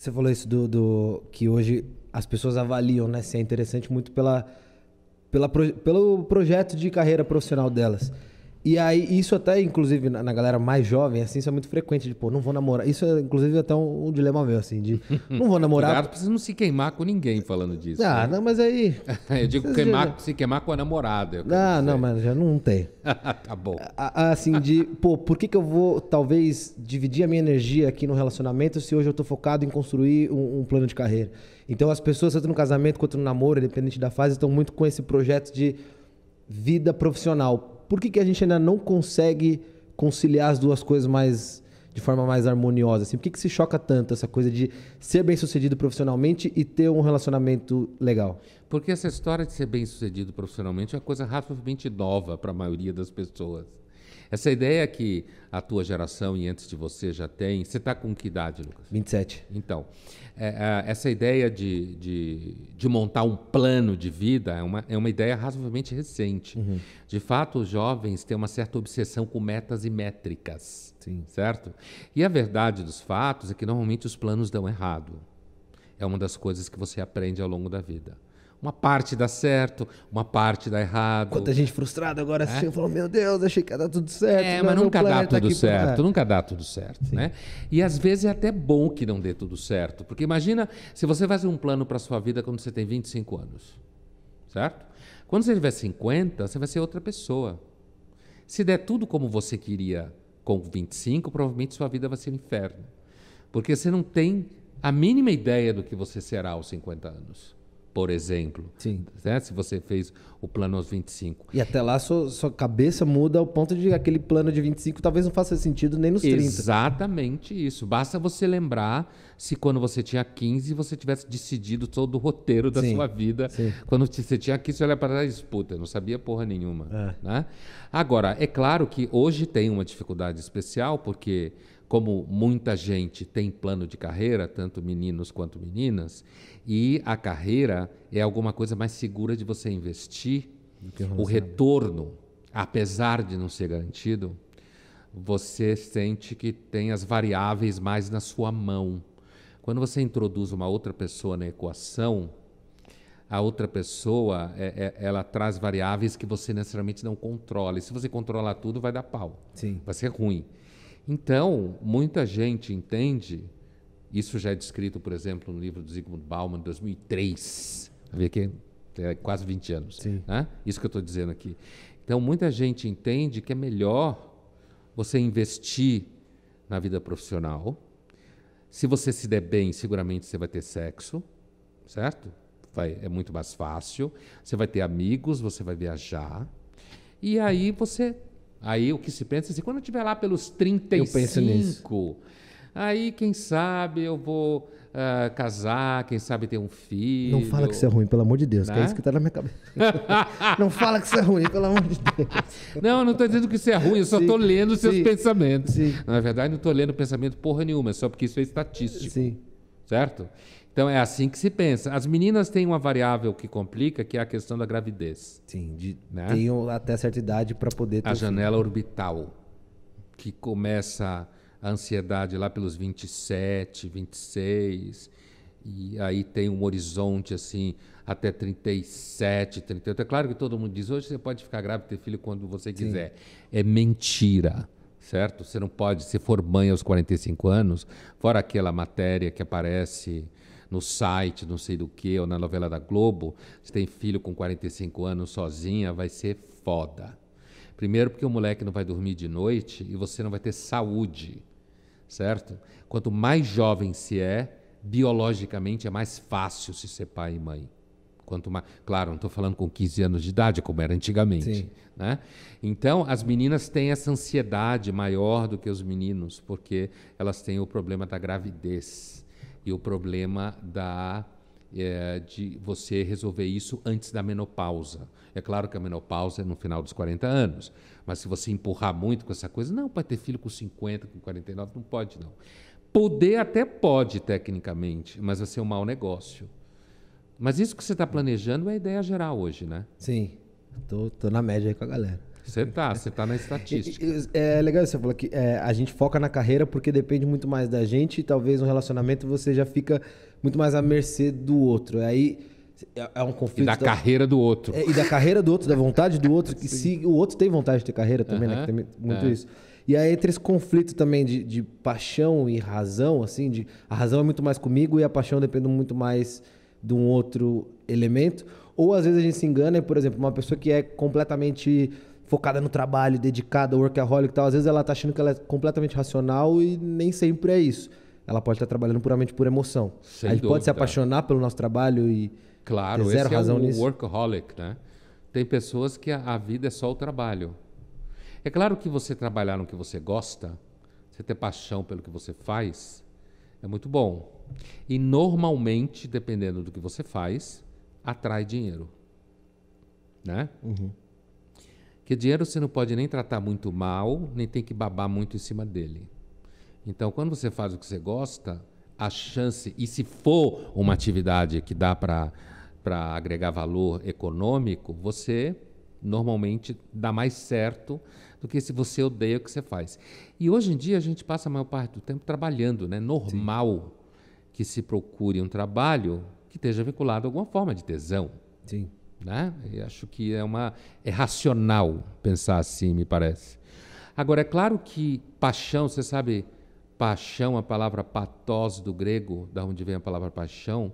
Você falou isso que hoje as pessoas avaliam, né? Se é interessante muito pelo projeto de carreira profissional delas. E aí, isso até, inclusive, na galera mais jovem, assim, isso é muito frequente, de, pô, não vou namorar. Isso é, inclusive, até um dilema meu, assim, de não vou namorar. Cuidado pra você não se queimar com ninguém falando disso. Ah, né? não, mas aí... Eu digo se queimar com a namorada. Não, mas já não tem. Tá bom. Assim, pô, por que eu vou, talvez, dividir a minha energia aqui no relacionamento se hoje eu tô focado em construir um plano de carreira? Então, as pessoas, tanto no casamento quanto no namoro, independente da fase, estão muito com esse projeto de vida profissional. Por que a gente ainda não consegue conciliar as duas coisas de forma mais harmoniosa? Assim? Por que se choca tanto essa coisa de ser bem-sucedido profissionalmente e ter um relacionamento legal? Porque essa história de ser bem-sucedido profissionalmente é uma coisa razoavelmente nova para a maioria das pessoas. Essa ideia que a tua geração e antes de você já tem... Você está com que idade, Lucas? 27. Então, essa ideia de montar um plano de vida é uma ideia razoavelmente recente. Uhum. De fato, os jovens têm uma certa obsessão com metas e métricas, Sim. certo? E a verdade dos fatos é que normalmente os planos dão errado. É uma das coisas que você aprende ao longo da vida. Uma parte dá certo, uma parte dá errado. Quanta gente frustrada agora assim, falou, meu Deus, achei que ia dar tudo certo. Mas nunca dá tá tudo certo, nunca dá tudo certo, né? E às vezes é até bom que não dê tudo certo, porque imagina se você faz um plano para a sua vida quando você tem 25 anos, certo? Quando você tiver 50, você vai ser outra pessoa. Se der tudo como você queria com 25, provavelmente sua vida vai ser um inferno, porque você não tem a mínima ideia do que você será aos 50 anos. Por exemplo, Sim. Né? Se você fez o plano aos 25. E até lá sua cabeça muda ao ponto de aquele plano de 25 talvez não faça sentido nem nos 30. Exatamente isso. Basta você lembrar se quando você tinha 15 você tivesse decidido todo o roteiro da sua vida. Sim. Quando você tinha 15 você olha para trás e diz, puta, eu não sabia porra nenhuma. Né? Agora, é claro que hoje tem uma dificuldade especial porque como muita gente tem plano de carreira, tanto meninos quanto meninas, e a carreira é alguma coisa mais segura de você investir, o retorno, apesar de não ser garantido, você sente que tem as variáveis mais na sua mão. Quando você introduz uma outra pessoa na equação, a outra pessoa ela traz variáveis que você necessariamente não controla. E se você controlar tudo, vai dar pau. Sim. Vai ser ruim. Então, muita gente entende, isso já é descrito, por exemplo, no livro do Zygmunt Bauman, de 2003, vê que é quase 20 anos, né? Isso que eu estou dizendo aqui. Então, muita gente entende que é melhor você investir na vida profissional. Se você se der bem, seguramente você vai ter sexo, certo? É muito mais fácil. Você vai ter amigos, você vai viajar. E aí Aí o que se pensa é assim, quando eu estiver lá pelos 35, eu penso nisso. Aí quem sabe eu vou casar, quem sabe ter um filho. Não fala que isso é ruim, pelo amor de Deus, né? que é isso que está na minha cabeça. Não fala que isso é ruim, pelo amor de Deus. Não, eu não estou dizendo que isso é ruim, eu só estou lendo os seus pensamentos. Sim. Na verdade, não estou lendo pensamento porra nenhuma, só porque isso é estatístico. Sim. Certo? Então é assim que se pensa. As meninas têm uma variável que complica, que é a questão da gravidez. Sim, né? Tem até certa idade para poder ter a janela orbital, que começa a ansiedade lá pelos 27, 26, e aí tem um horizonte assim até 37, 38. É claro que todo mundo diz, hoje você pode ficar grávida e ter filho quando você quiser. É mentira. Certo? Você não pode, se for mãe aos 45 anos, fora aquela matéria que aparece no site, não sei do que, ou na novela da Globo, se tem filho com 45 anos sozinha, vai ser foda. Primeiro porque o moleque não vai dormir de noite e você não vai ter saúde, certo? Quanto mais jovem se é, biologicamente é mais fácil se ser pai e mãe. Quanto mais, claro, não estou falando com 15 anos de idade, como era antigamente. Né? Então, as meninas têm essa ansiedade maior do que os meninos, porque elas têm o problema da gravidez e o problema de você resolver isso antes da menopausa. É claro que a menopausa é no final dos 40 anos, mas se você empurrar muito com essa coisa, não, pode ter filho com 50, com 49, não pode não. Poder até pode, tecnicamente, mas vai ser um mau negócio. Mas isso que você está planejando é a ideia geral hoje, né? Sim, tô na média aí com a galera. Você tá na estatística. É legal você falar que a gente foca na carreira porque depende muito mais da gente e talvez no relacionamento você já fica muito mais à mercê do outro. Aí é um conflito. E da carreira do outro. E da carreira do outro, da vontade do outro, que se o outro tem vontade de ter carreira também, né? Que tem muito isso. E aí entre esse conflito também de paixão e razão, assim, a razão é muito mais comigo e a paixão depende muito mais de um outro elemento. Ou às vezes a gente se engana, por exemplo, uma pessoa que é completamente focada no trabalho, dedicada, workaholic e tal, às vezes ela tá achando que ela é completamente racional e nem sempre é isso. Ela pode estar trabalhando puramente por emoção. Sem a gente dúvida. pode se apaixonar pelo nosso trabalho e claro, ter zero esse razão é o nisso. workaholic, né? Tem pessoas que a vida é só o trabalho. É claro que você trabalhar no que você gosta, você ter paixão pelo que você faz, é muito bom. E normalmente, dependendo do que você faz, atrai dinheiro, né? Porque dinheiro você não pode nem tratar muito mal, nem tem que babar muito em cima dele. Então, quando você faz o que você gosta, a chance, e se for uma atividade que dá para agregar valor econômico, você normalmente dá mais certo do que se você odeia o que você faz. E hoje em dia a gente passa a maior parte do tempo trabalhando, né? Normal que se procure um trabalho que esteja vinculado a alguma forma de tesão. Sim. Né? Eu acho que é racional pensar assim, me parece. Agora, é claro que paixão, você sabe, paixão, a palavra pathos do grego, da onde vem a palavra paixão,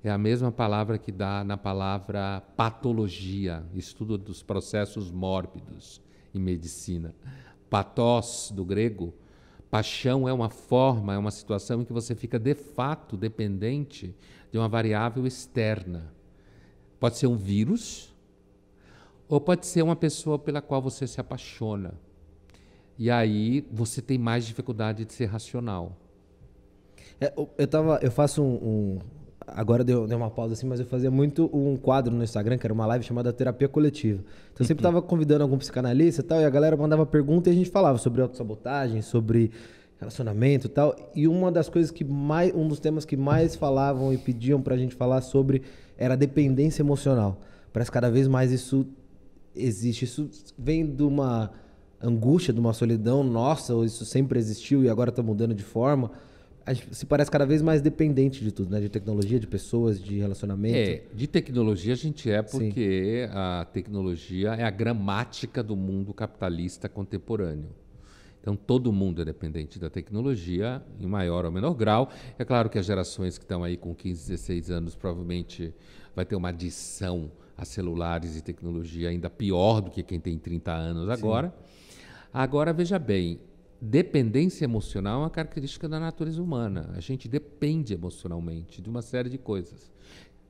é a mesma palavra que dá na palavra patologia, estudo dos processos mórbidos em medicina. Pathos do grego, paixão é uma forma, é uma situação em que você fica de fato dependente de uma variável externa. Pode ser um vírus, ou pode ser uma pessoa pela qual você se apaixona. E aí você tem mais dificuldade de ser racional. Eu faço agora deu uma pausa assim, mas eu fazia muito um quadro no Instagram, que era uma live chamada Terapia Coletiva. Então eu sempre estava convidando algum psicanalista e tal, e a galera mandava pergunta e a gente falava sobre autossabotagem, sobre relacionamento e tal. E uma das coisas um dos temas que mais falavam e pediam pra gente falar sobre era a dependência emocional. Parece que cada vez mais isso existe. Isso vem de uma angústia, de uma solidão nossa, ou isso sempre existiu e agora está mudando de forma. A gente se parece cada vez mais dependente de tudo, né? De tecnologia, de pessoas, de relacionamento. De tecnologia a gente porque a tecnologia é a gramática do mundo capitalista contemporâneo. Então, todo mundo é dependente da tecnologia, em maior ou menor grau. É claro que as gerações que estão aí com 15, 16 anos provavelmente vai ter uma adição a celulares e tecnologia ainda pior do que quem tem 30 anos agora. Sim. Agora, veja bem, dependência emocional é uma característica da natureza humana. A gente depende emocionalmente de uma série de coisas.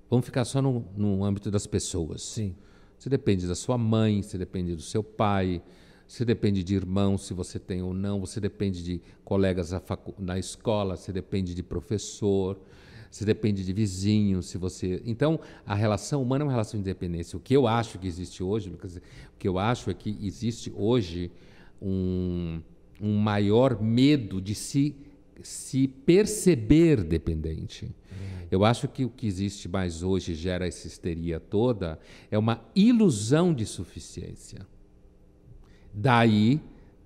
Vamos ficar só no âmbito das pessoas. Sim. Você depende da sua mãe, você depende do seu pai, você depende de irmãos, se você tem ou não, você depende de colegas na escola, você depende de professor, você depende de vizinhos, se você... Então, a relação humana é uma relação de dependência. O que eu acho que existe hoje, Lucas, o que eu acho é que existe hoje um maior medo de se perceber dependente. Eu acho que o que existe mais hoje, gera essa histeria toda, é uma ilusão de suficiência. Daí,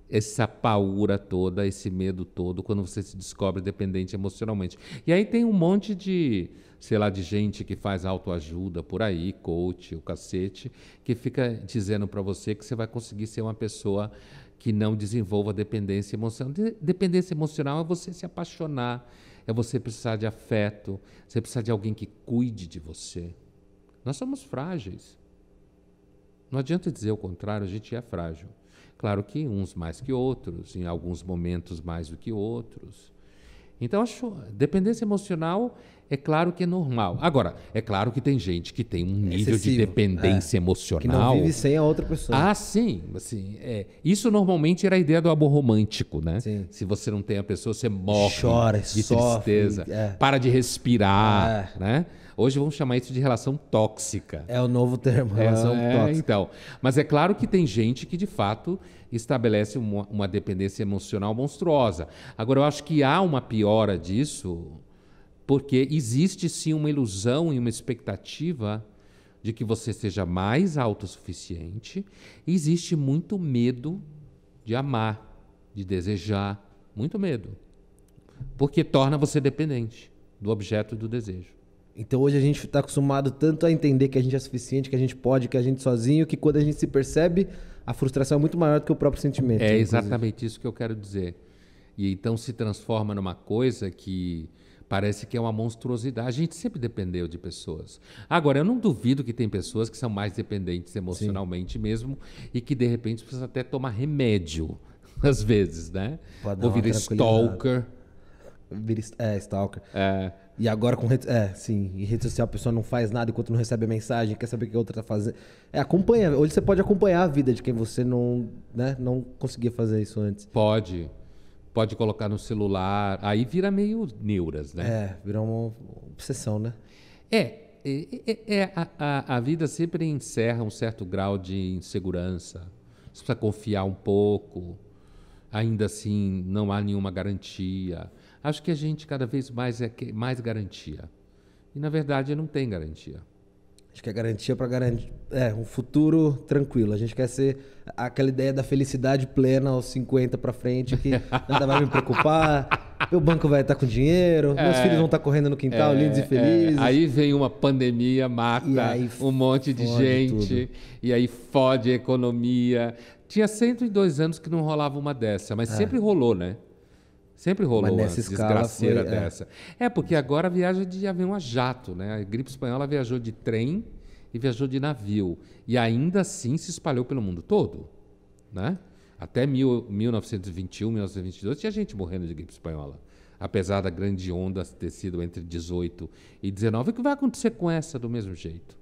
essa paura toda, esse medo todo, quando você se descobre dependente emocionalmente. E aí tem um monte de, sei lá, de gente que faz autoajuda por aí, coach, o cacete, que fica dizendo para você que você vai conseguir ser uma pessoa que não desenvolva dependência emocional. Dependência emocional é você se apaixonar, é você precisar de afeto, você precisar de alguém que cuide de você. Nós somos frágeis. Não adianta dizer o contrário, a gente é frágil. Claro que uns mais que outros, em alguns momentos mais do que outros. Então, acho dependência emocional é claro que é normal. Agora, é claro que tem gente que tem um nível de dependência emocional. Que não vive sem a outra pessoa. Ah, sim. Assim, isso normalmente era a ideia do amor romântico, né? Sim. Se você não tem a pessoa, você morre chora, de sofre, tristeza, para de respirar, né? Hoje vamos chamar isso de relação tóxica. É o novo termo, relação tóxica. Então, mas é claro que tem gente que, de fato, estabelece uma dependência emocional monstruosa. Agora, eu acho que há uma piora disso, porque existe, sim, uma ilusão e uma expectativa de que você seja mais autossuficiente, e existe muito medo de amar, de desejar, muito medo. Porque torna você dependente do objeto do desejo. Então hoje a gente está acostumado tanto a entender que a gente é suficiente, que a gente pode, que a gente sozinho, que quando a gente se percebe, a frustração é muito maior do que o próprio sentimento. É exatamente isso que eu quero dizer. E então se transforma numa coisa que parece que é uma monstruosidade. A gente sempre dependeu de pessoas. Agora, eu não duvido que tem pessoas que são mais dependentes emocionalmente mesmo e que, de repente, precisam até tomar remédio, às vezes, né? Ou vira stalker. Stalker. E agora com rede, em rede social a pessoa não faz nada enquanto não recebe a mensagem, quer saber o que a outra tá fazendo. Acompanha. Hoje você pode acompanhar a vida de quem você não conseguia fazer isso antes. Pode colocar no celular, aí vira meio neuras, né? Vira uma obsessão, né? A vida sempre encerra um certo grau de insegurança. Você precisa confiar um pouco. Ainda assim, não há nenhuma garantia. Acho que a gente cada vez mais mais garantia. E, na verdade, não tem garantia. Acho que é garantia para garantir um futuro tranquilo. A gente quer ser aquela ideia da felicidade plena aos 50 para frente, que nada vai me preocupar, meu banco vai estar com dinheiro, meus filhos vão estar correndo no quintal, lindos e felizes. Aí vem uma pandemia, mata um monte de gente, e aí fode a economia. Tinha 102 anos que não rolava uma dessa, mas sempre rolou, né? Sempre rolou uma desgraceira dessa. Porque agora viaja de avião a jato, né? A gripe espanhola viajou de trem e viajou de navio. E ainda assim se espalhou pelo mundo todo, né? Até 1921, 1922, tinha gente morrendo de gripe espanhola. Apesar da grande onda ter sido entre 18 e 19, o que vai acontecer com essa do mesmo jeito?